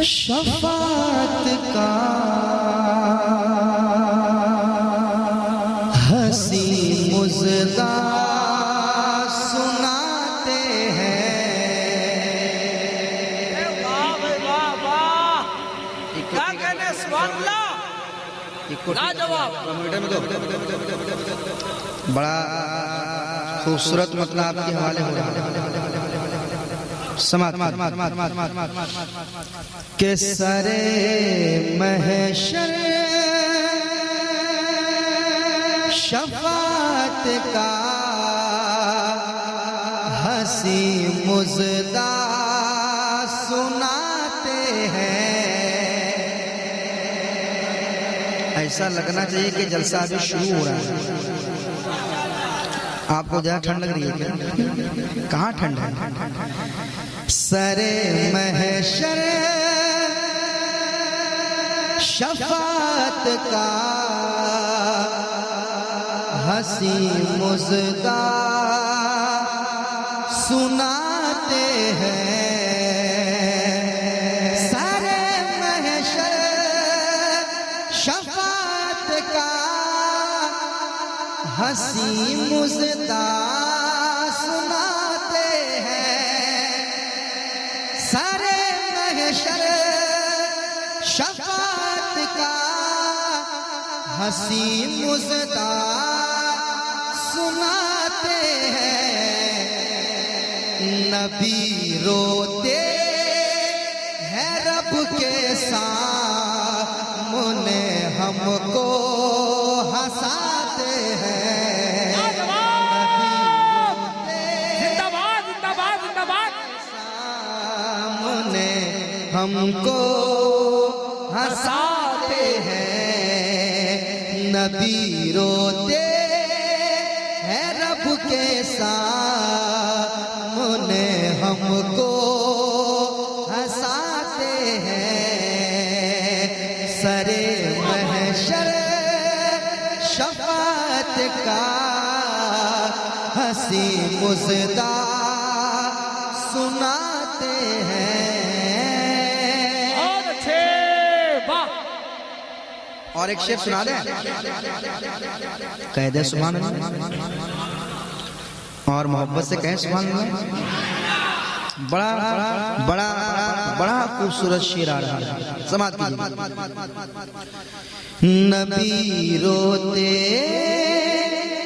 शफात का हंसी मुज़दा सुनाते हैं। वाह वाह वाह, क्या कहने, सुभानअल्लाह, लाजवाब। बड़ा खूबसूरत मतलब आपके हवाले हो रहा है। समाज के सरे महशर शफात का हंसी मुज़दा सुनाते हैं। ऐसा लगना चाहिए कि जलसा अभी शुरू हो रहा है। आपको ज्यादा ठंड लग रही है क्या? कहाँ ठंड है? सरे महशर शफात का हंसी मुज़दा सुनाते हैं। सरे महशर शफात का हंसी मुज़दा सुनाते हैं। सारे महशर शफात का हंसी मुज़दा सुनाते हैं। नबी रोते हैं रब के सामने, हमको हंसाते हैं। जिंदाबाद जिंदाबाद जिंदाबाद। सामने हमको हंसाते हैं। नबी रोते हैं रब के सामने, हमको हंसाते हैं। सरे महशर शफात का हंसी मुज़दा सुनाते हैं। बहुत अच्छे, वाह। और एक शेर सुना दें, कह दे सुभान अल्लाह, और मोहब्बत से कहें सुभान अल्लाह। बड़ा बड़ा बड़ा बड़ा खूबसूरत शेर आ रहा है, समाज की। नबी रोते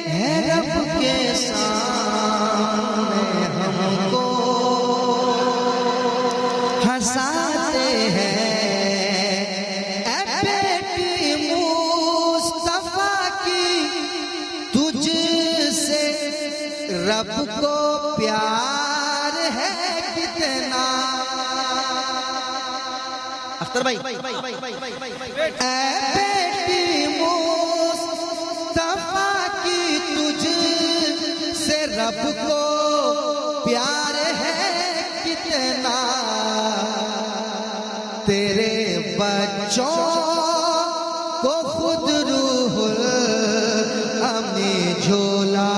हैं रब के सामने, हमको हंसाते हैं। ऐ बेटी मुस्तफा की तुझसे रब को प्यार है कितना। अख्तर भाई, ऐ बेटी मुस्तफा की तुझसे रब को प्यार है कितना। तेरे बच्चों को खुद रूहुल अमी झोला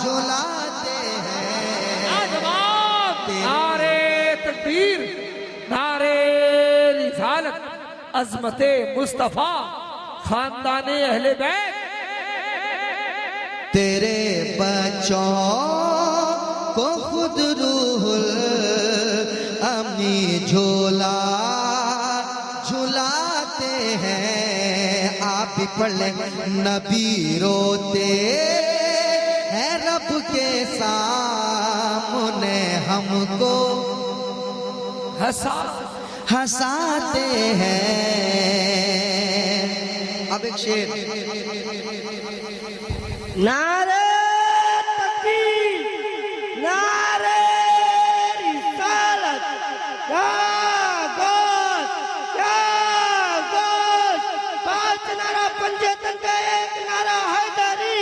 झुलाते हैं। लाजवाब। नारे तकबीर, नारे रिसालत, अज़मते मुस्तफा, खानदाने अहले बैत। तेरे बच्चों को खुद रूहुल अमी झोला झुलाते हैं। आप भी पढ़ लें, नबी रोते हैं रब के सामने, हमको हंसाते हैं। अब एक शेर, नारे तकबीर, नारे रिसालत, क्या गोश, पांच नारा पंजेतन का एक नारा हैदरी।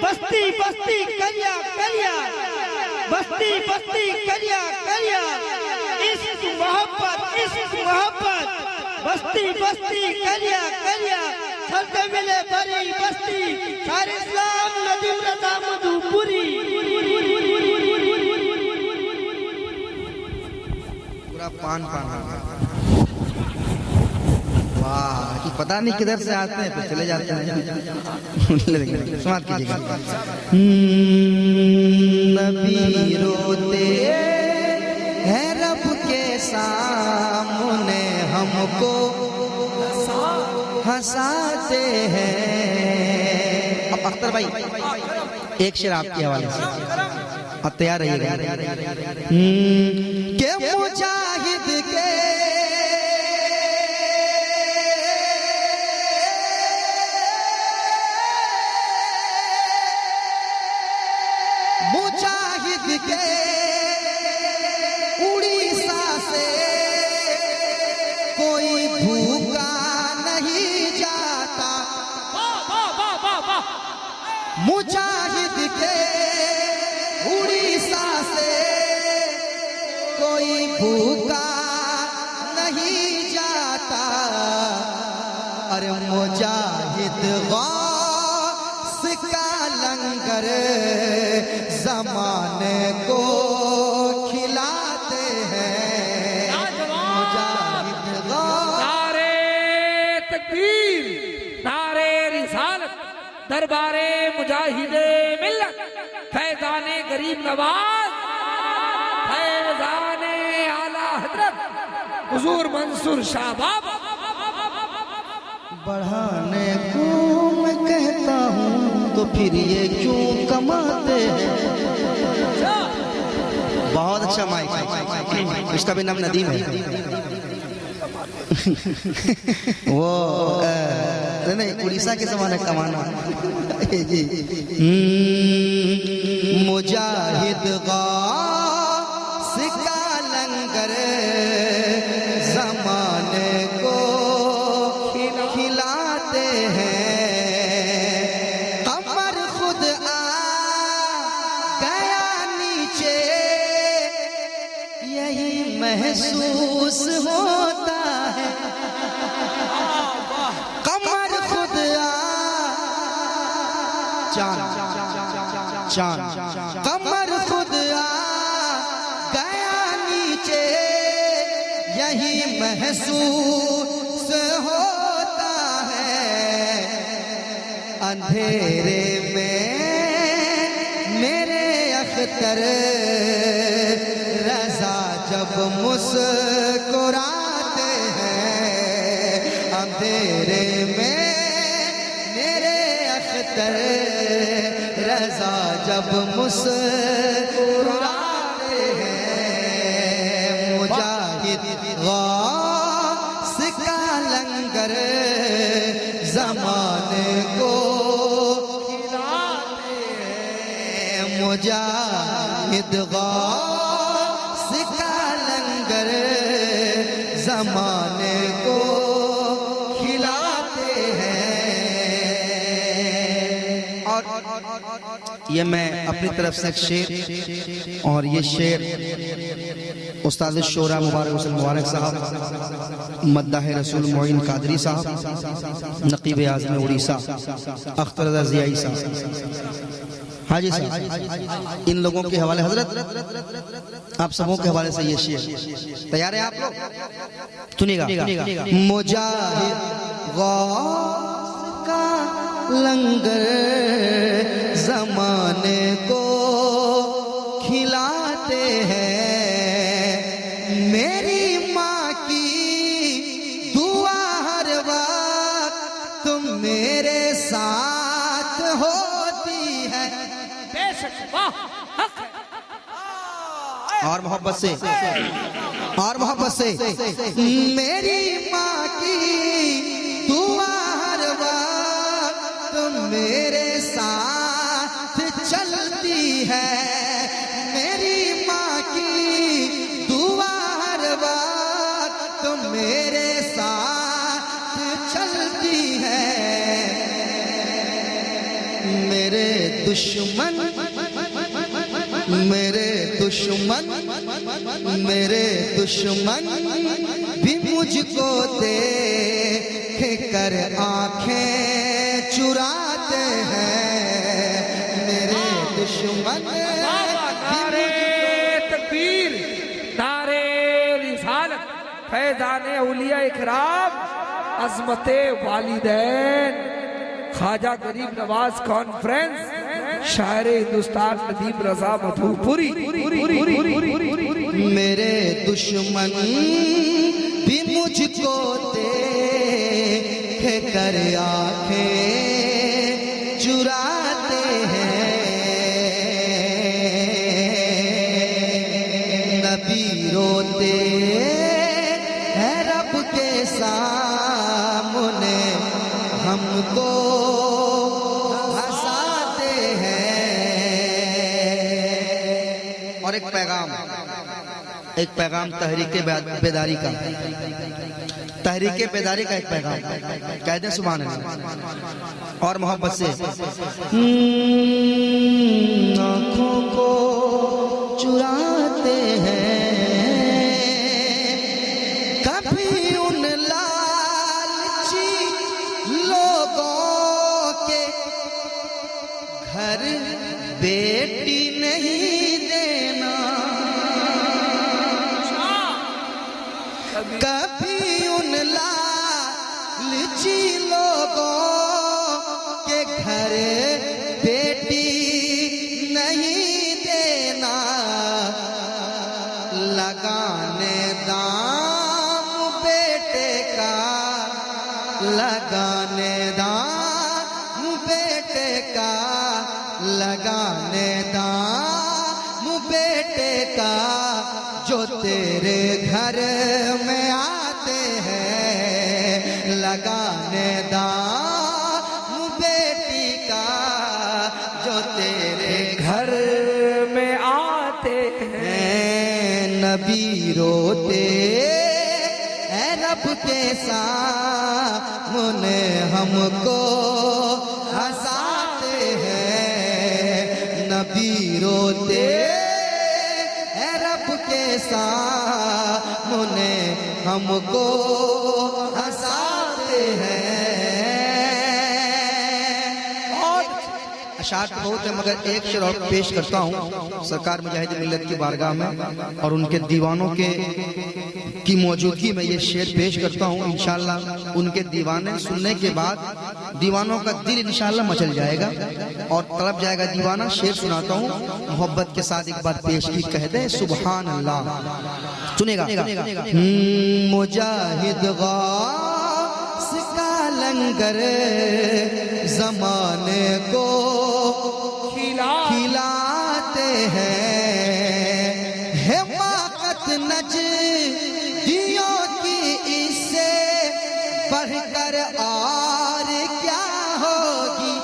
बस्ती बस्ती करिया करिया, बस्ती बस्ती करिया करिया, इश्क मोहब्बत बस्ती बस्ती करिया करिया। सरते मिले बड़ी बस्ती, सारे इस्लाम नदीम रजा मधुपुरी। पूरा पान पान। वाह, कि पता नहीं किधर से आते हैं फिर चले जाते हैं। समाप्त कीजिएगा। नबी रोते हैं रब के सामने, हमको हंसाते हैं। अब अख्तर भाई एक शेर आपके हवाले से, अब तैयार रहिएगा। के मुजाहिद के उड़ीसा से कोई भूखा नहीं जाता। मुजाहिद के उड़ीसा से कोई भूखा नहीं जाता। अरे मुजाहिद गौस का लंगर जमाने को खिलाते हैं। मुजाहिद गौस। नारे तकबीर, नारे रिसालत, दरबारे मुजाहिदे मिल्लत, फैजाने गरीब नवाज, फैजाने आला हजरत हुजूर मंसूर शाह बाबा। बढ़ाने को मैं कहता हूँ तो फिर ये क्यों कमाते हैं। बहुत अच्छा माइक, उसका भी नाम नदीम है। वो नहीं, उड़ीसा के जमाने कमाना जी। मुजाहिद गौस का लंगर जमाने को खिलाते हैं। कमर खुद आ गया नीचे, यही महसूस होता है। कमर खुद आ चांद कमर खुद आ गया नीचे, यही महसूस होता है। अंधेरे में मेरे अख्तर रज़ा जब मुस्कुराते हैं। अंधेरे में मेरे अख्तर रज़ा जब मुस्कुराते हैं। मुजाहिद गौस का लंगर ज़माने को खिलाते हैं। मुजाहिद गौस का लंगर ज़माने को खिलाते हैं। और ये मैं अपनी तरफ से एक शेर, और ये शेर उस्ताद शोरा मुबारक हुसैन मुबारक साहब, मद्दाह रसूल मोइन कादरी साहब, नकीब आज़म उड़ीसा अख्तर रज़ा ज़ियाई साहब, हाजी साहब, इन लोगों के हवाले हजरत आप सबों के हवाले से ये शेर। तैयार है आप लोग? सुनिएगा। मुजाहिद गौस का लंगर जमाने को खिलाते हैं। मेरी माँ की दुआ हर वक्त तुम मेरे साथ होती है। बेशक, वाह, हक है। और मोहब्बत से, और मोहब्बत से। मेरी माँ की दुआ हर वक्त तुम मेरे साथ चलती है। मेरी माँ की दुआ हर वक्त तुम मेरे साथ चलती है। मेरे दुश्मन भी मुझको देख कर आंखें चुराते हैं। मेरे दुश्मन नारे तकबीर, नारे रिसालत। फैजान औलिया इकराम, अजमते वालिदैन, ख्वाजा गरीब नवाज कॉन्फ्रेंस, शायर हिंदुस्तान नदीम रजा मधुपुरी। मेरे दुश्मन भी मुझको देख कर आंखें चुराते हैं, नबी रोते हैं रब के सामने, हमको हंसाते हैं। और एक पैगाम तहरीके बेदारी का, तहरीके बेदारी का एक पैगाम कह दें सुभान अल्लाह और मोहब्बत से। आँखों को चुराते हैं कभी उन लालची लोगों के घर, बेटी नहीं देना, कभी उन लालची लोगों के घर बेटी नहीं देना, लगाने दाम बेटे का, लगाने दाम बेटे का, लगाने दाम बेटे का, जो तेरे घर में आते हैं, लगाने दाम बेटी का, जो तेरे घर में आते हैं, नबी रोते हैं रब के सामने, हमको हंसाते हैं, नबी रोते हैं रब के सामने, हमको हंसाते हैं। अशात बहुत है मगर एक शेर और पेश करता हूँ सरकार मुजाहिद मिल्लत की बारगाह में, और उनके दीवानों के की मौजूदगी में ये शेर पेश करता हूँ। इंशाल्लाह उनके दीवाने सुनने के बाद दीवानों का दिल इंशाल्लाह मचल जाएगा और तड़प जाएगा दीवाना। शेर सुनाता हूँ मोहब्बत के साथ, एक बार पेश की कह दे सुभान अल्लाह। सुनेगा मुजाहिद गौस का लंगर जमाने को खिलाते हैं, हिमाकत नजदियों की इससे बढ़कर और क्या होगी।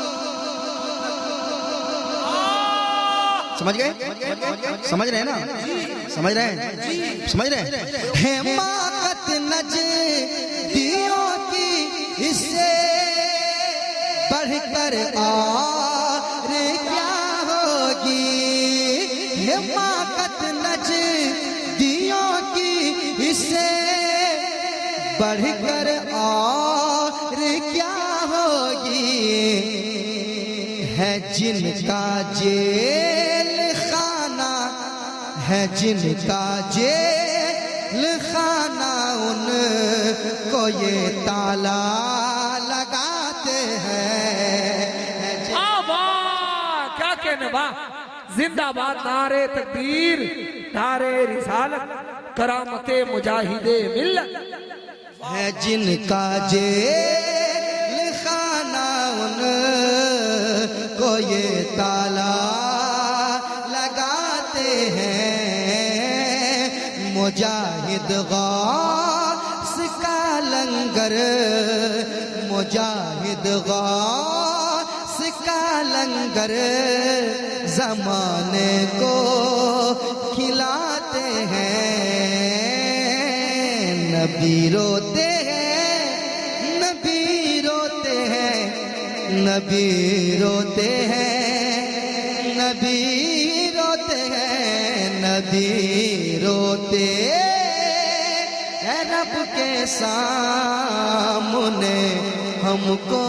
समझ गए? समझ रहे हैं ना? समझ रहे हैं? समझ रहे हैं? हिमाकत नजदियों की इससे बढ़कर और क्या होगी, हिमाकत नजदियों की इससे बढ़कर और क्या होगी, है जिनका जेल खाना, है जिनका जेल खाना, उनको ये ताला लगाते हैं। क्या कहने बा, जिंदाबाद नारे तकबीर, नारे रिसालत, करामते मुजाहिदे मिल्लत। है जिनका जेल खाना, उनको ये ताला लगाते हैं, मुजाहिद गौस का लंगर, मुजाहिद गौस का लंगर जमाने को खिलाते हैं, नबी रोते हैं, नबी रोते हैं, नबी रोते हैं, नबी रोते हैं, नबी रोते हैं रब के सामने, हमको